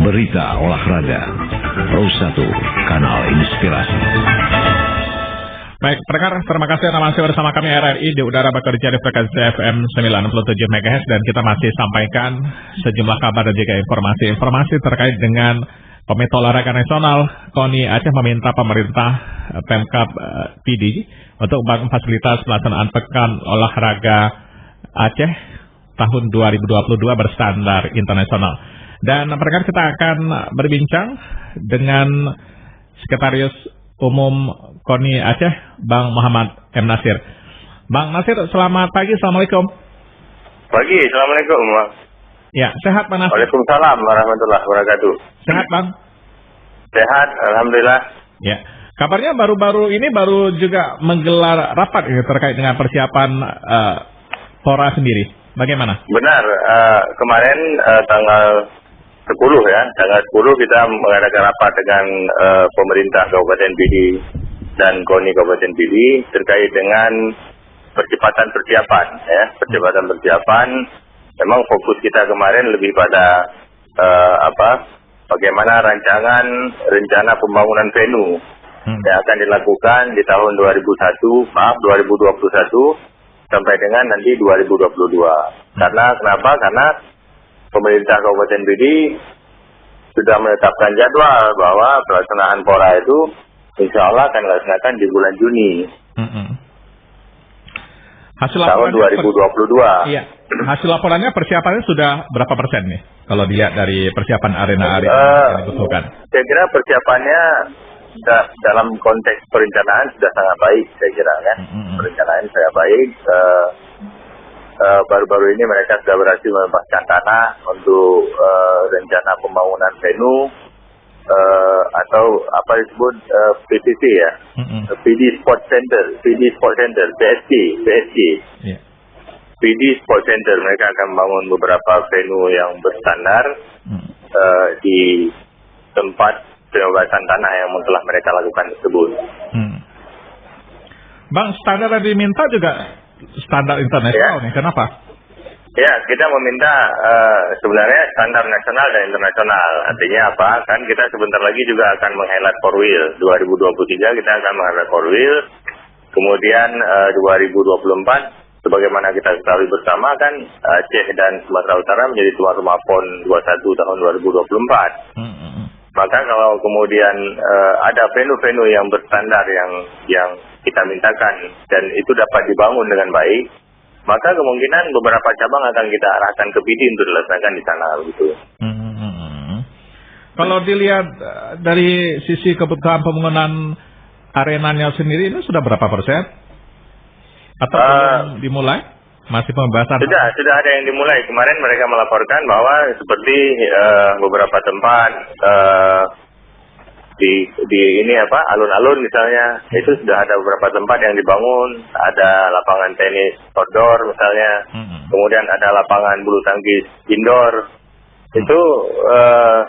Berita olahraga Pro 1 Kanal Inspirasi. Baik, pendengar, terima kasih Anda masih bersama kami RRI di udara bekerja di frekuensi FM 97 MHz dan kita masih sampaikan sejumlah kabar dan juga informasi terkait dengan Komite Olahraga Nasional KONI Aceh meminta pemerintah Pemkab PD untuk membangun fasilitas pelaksanaan Pekan Olahraga Aceh tahun 2022 berstandar internasional. Dan pendengar, kita akan berbincang dengan Sekretaris Umum KONI Aceh, Bang Muhammad M. Nasir. Bang Nasir, selamat pagi, Assalamualaikum. Pagi, Assalamualaikum. Ya, sehat Bang Nasir? Waalaikumsalam warahmatullahi wabarakatuh. Sehat Bang? Sehat, Alhamdulillah. Ya, kabarnya baru juga menggelar rapat terkait dengan persiapan PORA sendiri. Bagaimana? Benar, kemarin tanggal 10 kita mengadakan rapat dengan pemerintah Kabupaten Pidi dan KONI Kabupaten Pidi terkait dengan percepatan persiapan. Memang fokus kita kemarin lebih pada bagaimana rencana pembangunan venue yang akan dilakukan di tahun 2021 sampai dengan nanti 2022. Karena kenapa? Karena pemerintah Kabupaten Pidi sudah menetapkan jadwal bahwa pelaksanaan PORA itu insya Allah akan dilaksanakan di bulan Juni tahun 2022. Iya. Hasil laporannya persiapannya sudah berapa persen nih? Kalau dilihat dari persiapan arena-arena yang dibutuhkan. Saya kira persiapannya dalam konteks perencanaan sudah sangat baik, saya kira kan. Perencanaan sangat baik. Baru-baru ini mereka sudah berhasil membebaskan tanah untuk rencana pembangunan venue atau apa disebut PTC ya, PD Sport Center, PSG. Yeah. PD Sport Center, mereka akan membangun beberapa venue yang berstandar di tempat pembebasan tanah yang telah mereka lakukan tersebut. Bang, standar yang diminta juga standar internasional nih, kenapa? Ya, kita meminta sebenarnya standar nasional dan internasional. Artinya apa? Kan kita sebentar lagi juga akan menghelat Korwil. 2023 kita akan menghelat Korwil. Kemudian 2024, sebagaimana kita ketahui bersama kan, Aceh dan Sumatera Utara menjadi tuan rumah PON 21 tahun 2024. Maka kalau kemudian ada venue-venue yang berstandar yang kita mintakan dan itu dapat dibangun dengan baik, maka kemungkinan beberapa cabang akan kita arahkan ke PD untuk dilaksanakan di sana gitu. Kalau dilihat dari sisi kebutuhan pembangunan arenanya sendiri ini sudah berapa persen? Atau belum dimulai? Masih pembahasan? Sudah ada yang dimulai. Kemarin mereka melaporkan bahwa seperti beberapa tempat di ini alun-alun misalnya, itu sudah ada beberapa tempat yang dibangun, ada lapangan tenis outdoor misalnya, kemudian ada lapangan bulu tangkis indoor, itu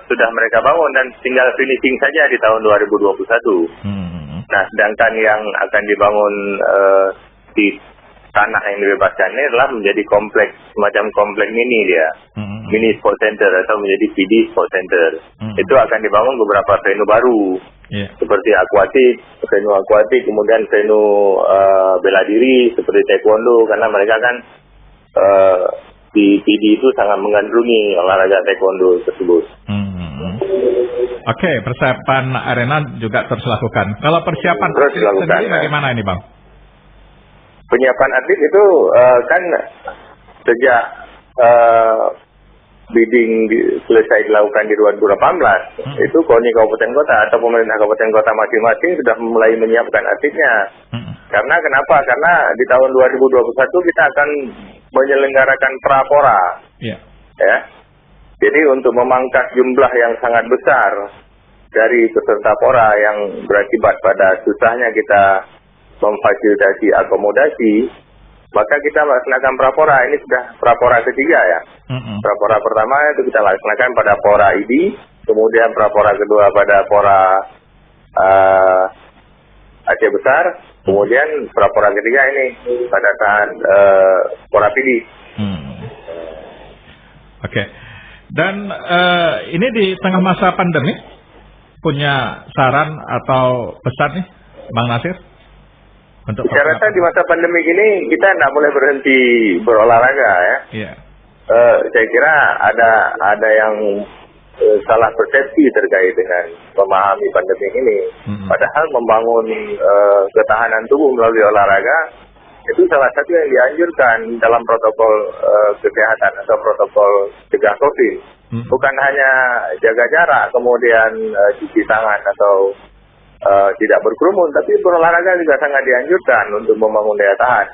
sudah mereka bangun dan tinggal finishing saja di tahun 2021. Nah, sedangkan yang akan dibangun di tanah yang dibebaskan ini adalah menjadi kompleks, semacam kompleks mini dia, mini sport center atau menjadi PD sport center. Itu akan dibangun beberapa venue baru, seperti venue akuatik, kemudian venue bela diri seperti taekwondo, karena mereka kan di PD itu sangat menggandrungi olahraga taekwondo tersebut. Oke, persiapan arena juga terus dilakukan. Kalau persiapan sendiri bagaimana ini, Bang? Penyiapan atlet itu kan sejak bidding selesai dilakukan di 2018, itu KONI Kabupaten Kota atau pemerintah Kabupaten Kota masing-masing sudah mulai menyiapkan atletnya. Karena kenapa? Karena di tahun 2021 kita akan menyelenggarakan pra-PORA. Ya. Jadi untuk memangkas jumlah yang sangat besar dari peserta PORA yang berakibat pada susahnya kita memfasilitasi akomodasi, maka kita melaksanakan pra-PORA. Ini sudah pra-PORA ketiga ya. Pra-PORA pertama itu kita laksanakan pada PORA ID, kemudian pra-PORA kedua pada PORA Aceh Besar, kemudian pra-PORA ketiga ini pada saat PORA PD. Oke. Dan ini di tengah masa pandemi, punya saran atau pesan nih, Bang Nasir? Saya rasa di masa pandemi ini kita tidak boleh berhenti berolahraga ya. Iya. Saya kira ada yang salah persepsi terkait dengan memahami pandemi ini. Padahal membangun ketahanan tubuh melalui olahraga itu salah satu yang dianjurkan dalam protokol kesehatan atau protokol cegah COVID. Bukan hanya jaga jarak, kemudian cuci tangan atau tidak berkerumun, tapi berolahraga juga sangat dianjurkan untuk membangun daya tahan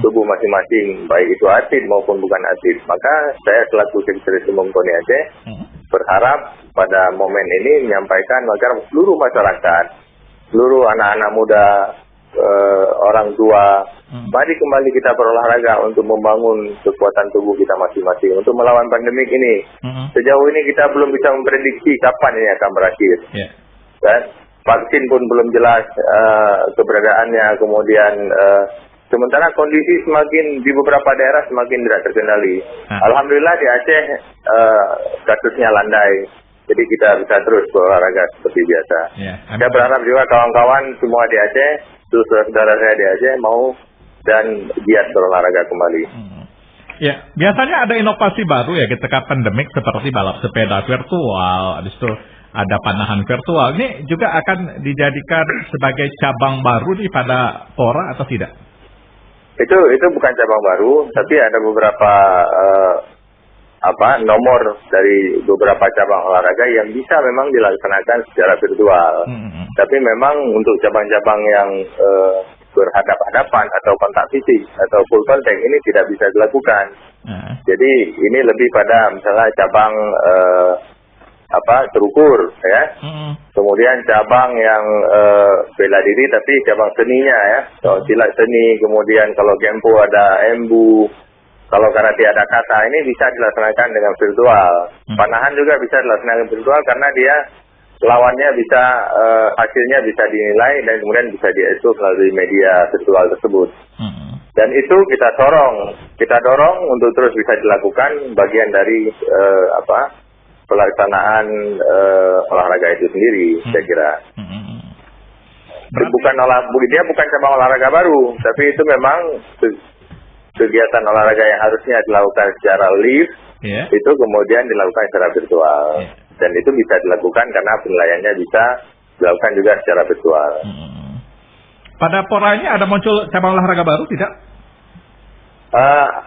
tubuh masing-masing, baik itu atlet maupun bukan atlet. Maka saya selaku Sekretaris Umum KONI Aceh berharap pada momen ini menyampaikan agar seluruh masyarakat, seluruh anak-anak muda, orang tua, mari kembali kita berolahraga untuk membangun kekuatan tubuh kita masing-masing untuk melawan pandemik ini. Sejauh ini kita belum bisa memprediksi kapan ini akan berakhir. Dan vaksin pun belum jelas keberadaannya, kemudian sementara kondisi semakin di beberapa daerah semakin tidak terkendali. Alhamdulillah di Aceh kasusnya landai, jadi kita bisa terus berolahraga seperti biasa. Saya berharap juga kawan-kawan semua di Aceh, saudara saya di Aceh mau dan giat berolahraga kembali. Ya, biasanya ada inovasi baru ya ketika pandemik seperti balap sepeda virtual, habis itu ada panahan virtual. Ini juga akan dijadikan sebagai cabang baru nih pada Pora atau tidak? Itu bukan cabang baru, tapi ada beberapa nomor dari beberapa cabang olahraga yang bisa memang dilaksanakan secara virtual. Tapi memang untuk cabang-cabang yang berhadap-hadapan atau kontak fisik atau full contact ini tidak bisa dilakukan. Jadi ini lebih pada misalnya cabang terukur ya. Kemudian cabang yang bela diri tapi cabang seninya ya. So, silat seni, kemudian kalau gempo ada embu, kalau karate ada kata, ini bisa dilaksanakan dengan virtual. Panahan juga bisa dilaksanakan virtual karena dia lawannya bisa hasilnya bisa dinilai dan kemudian bisa diekspos melalui media virtual tersebut. Dan itu kita dorong untuk terus bisa dilakukan bagian dari pelaksanaan olahraga itu sendiri, saya kira. Dia bukan cabang olahraga baru, tapi itu memang kegiatan olahraga yang harusnya dilakukan secara live, itu kemudian dilakukan secara virtual. Dan itu bisa dilakukan karena penilaiannya bisa dilakukan juga secara virtual. Pada Pora ini ada muncul cabang olahraga baru tidak?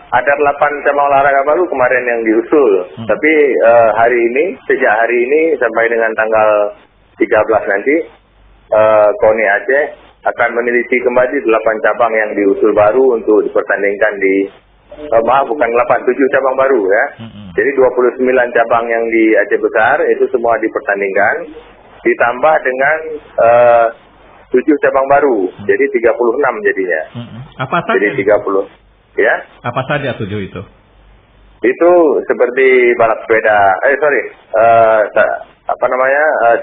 Ada 8 cabang olahraga baru kemarin yang diusul. Tapi sejak hari ini sampai dengan tanggal 13 nanti, KONI Aceh akan meneliti kembali 8 cabang yang diusul baru untuk dipertandingkan di 7 cabang baru ya. Jadi 29 cabang yang di Aceh Besar itu semua dipertandingkan, ditambah dengan 7 cabang baru, jadi 36 jadinya. Apa saja? Jadi 30. Ya. Apa saja 7 itu? Itu seperti balap sepeda,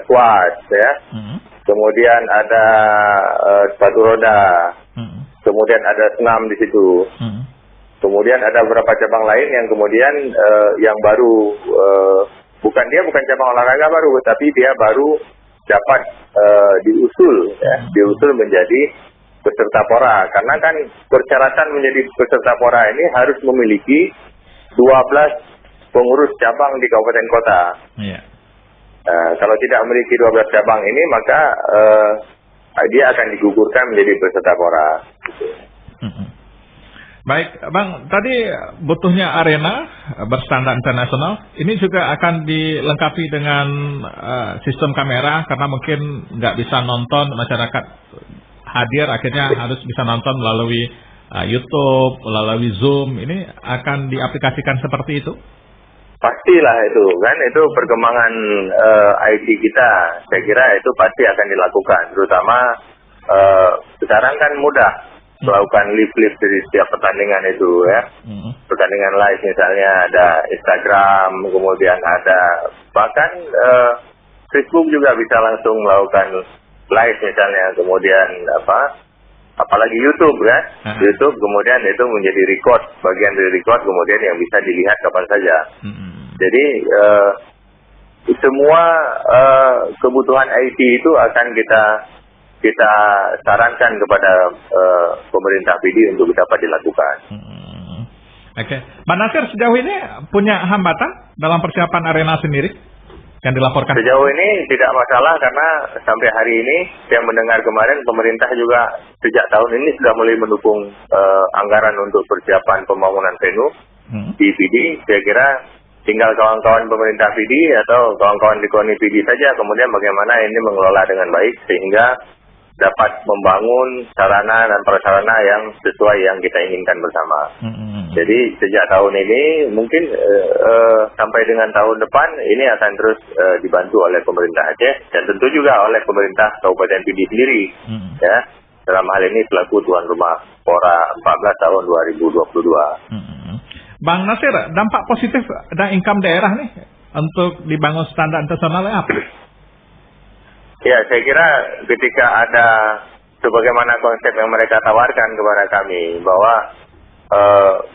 squash ya. Kemudian ada sepatu roda. Kemudian ada senam di situ. Kemudian ada beberapa cabang lain yang kemudian yang baru bukan cabang olahraga baru, tapi dia baru dapat diusul menjadi peserta Pora. Karena kan persyaratan menjadi peserta Pora ini harus memiliki 12 pengurus cabang di kabupaten kota. Kalau tidak memiliki 12 cabang ini, maka dia akan digugurkan menjadi peserta Pora. Baik, Bang, tadi butuhnya arena berstandar internasional. Ini juga akan dilengkapi dengan sistem kamera karena mungkin nggak bisa nonton, masyarakat hadir akhirnya harus bisa nonton melalui YouTube, melalui Zoom. Ini akan diaplikasikan seperti itu? Pastilah itu perkembangan IT kita. Saya kira itu pasti akan dilakukan. Terutama sekarang kan mudah melakukan live dari setiap pertandingan itu ya. Pertandingan live misalnya ada Instagram, kemudian ada bahkan Facebook juga bisa langsung melakukan live misalnya, kemudian apalagi YouTube kan. YouTube kemudian itu menjadi bagian dari record kemudian yang bisa dilihat kapan saja. Jadi semua kebutuhan IT itu akan kita sarankan kepada pemerintah PD untuk dapat dilakukan. Oke, Pak Nasir sejauh ini punya hambatan dalam persiapan arena sendiri yang dilaporkan? Sejauh ini tidak masalah karena sampai hari ini yang mendengar kemarin pemerintah juga sejak tahun ini sudah mulai mendukung anggaran untuk persiapan pembangunan venue di PD. Saya kira tinggal kawan-kawan pemerintah PD atau kawan-kawan di KONI PD saja kemudian bagaimana ini mengelola dengan baik sehingga dapat membangun sarana dan prasarana yang sesuai yang kita inginkan bersama. Jadi sejak tahun ini mungkin sampai dengan tahun depan ini akan terus dibantu oleh pemerintah Aceh dan tentu juga oleh pemerintah Kabupaten PD sendiri. Ya, dalam hal ini selaku tuan rumah Pora 14 tahun 2022. Bang Nasir, dampak positif dan income daerah nih untuk dibangun standar internasional apa? Ya, saya kira ketika ada sebagaimana konsep yang mereka tawarkan kepada kami bahwa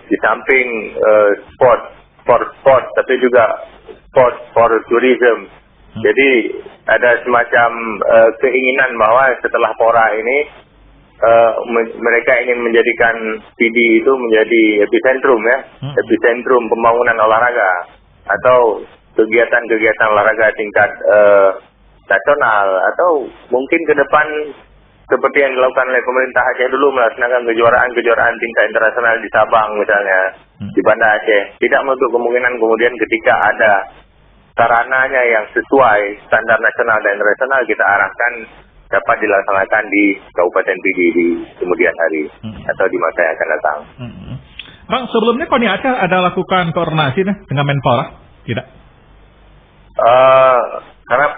di samping sport tapi juga sport for tourism. Jadi ada semacam keinginan bahwa setelah Pora ini mereka ingin menjadikan PD itu menjadi epicentrum ya, epicentrum pembangunan olahraga atau kegiatan-kegiatan olahraga tingkat nasional atau mungkin ke depan seperti yang dilakukan oleh pemerintah Aceh dulu melaksanakan kejuaraan tingkat internasional di Sabang misalnya, di Banda Aceh. Tidak menutup kemungkinan kemudian ketika ada sarananya yang sesuai standar nasional dan internasional kita arahkan dapat dilaksanakan di Kabupaten PD di kemudian hari atau di masa yang akan datang. Bang, sebelumnya KONI Aceh ada lakukan koordinasi dengan Menpora? Tidak? Karena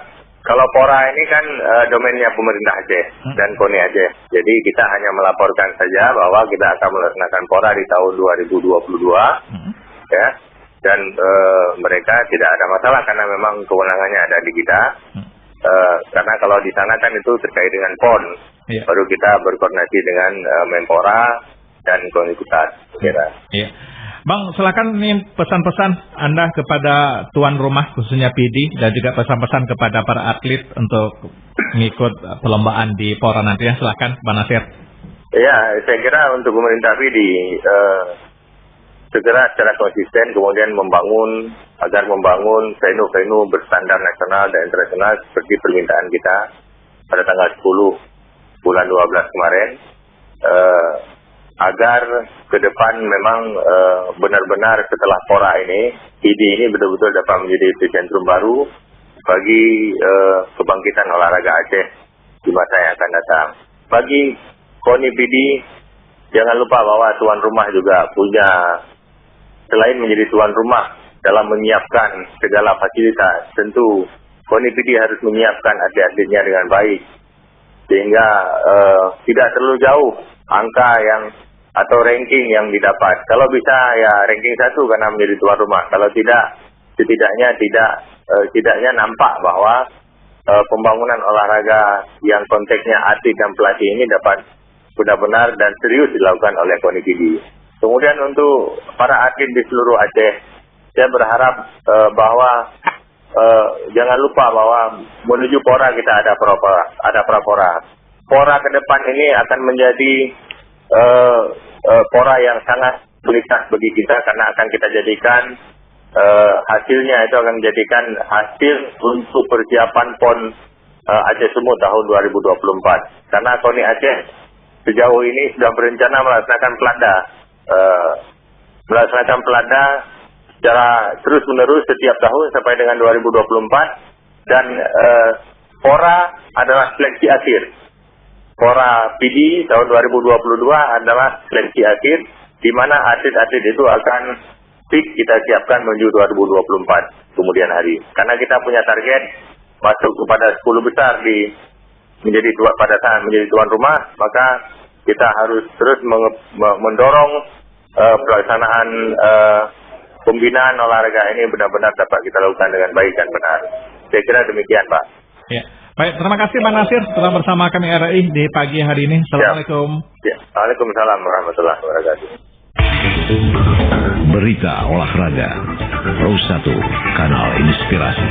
kalau Pora ini kan domainnya pemerintah Aceh dan KONI Aceh. Jadi kita hanya melaporkan saja bahwa kita akan melaksanakan Pora di tahun 2022. Ya. Dan mereka tidak ada masalah karena memang kewenangannya ada di kita. Karena kalau di sana kan itu terkait dengan PON. Baru kita berkoordinasi dengan Menpora dan KONI Pusat. Iya. Bang, silakan nih pesan-pesan Anda kepada tuan rumah khususnya PD dan juga pesan-pesan kepada para atlet untuk mengikut perlombaan di Pora nanti ya. Silakan, Bang Nasir. Ya, saya kira untuk pemerintah PD segera secara konsisten kemudian membangun venue-venue berstandar nasional dan internasional seperti permintaan kita pada tanggal 10 bulan 12 kemarin. Agar ke depan memang benar-benar setelah Pora ini, PD ini betul-betul dapat menjadi epicentrum baru bagi kebangkitan olahraga Aceh di masa yang akan datang. Bagi KONI PD, jangan lupa bahwa tuan rumah juga punya, selain menjadi tuan rumah dalam menyiapkan segala fasilitas, tentu KONI PD harus menyiapkan atlet-atletnya dengan baik, sehingga tidak terlalu jauh angka yang atau ranking yang didapat. Kalau bisa ya ranking 1 karena menjadi tuan rumah. Kalau tidak, setidaknya nampak bahwa pembangunan olahraga yang konteksnya atlet dan pelatih ini dapat benar-benar dan serius dilakukan oleh KONI PD. Kemudian untuk para atlet di seluruh Aceh, saya berharap bahwa jangan lupa bahwa menuju Pora kita ada pra-Pora. Pora ke depan ini akan menjadi Pora yang sangat prioritas bagi kita karena akan kita jadikan hasilnya itu akan menjadikan hasil untuk persiapan PON Aceh Sumut tahun 2024. Karena KONI Aceh sejauh ini sudah berencana melaksanakan pelada secara terus-menerus setiap tahun sampai dengan 2024 dan Pora adalah seleksi akhir. Pora PD tahun 2022 adalah seleksi akhir di mana atlet-atlet itu akan kita siapkan menuju 2024 kemudian hari. Karena kita punya target masuk kepada 10 besar pada saat menjadi tuan rumah, maka kita harus terus mendorong pelaksanaan pembinaan olahraga ini benar-benar dapat kita lakukan dengan baik dan benar. Saya kira demikian, Pak. Ya. Baik, terima kasih Pak Nasir telah bersama kami RRI di pagi hari ini. Assalamualaikum. Ya. Waalaikumsalam warahmatullahi wabarakatuh. Berita olahraga Pro 1 Kanal Inspirasi.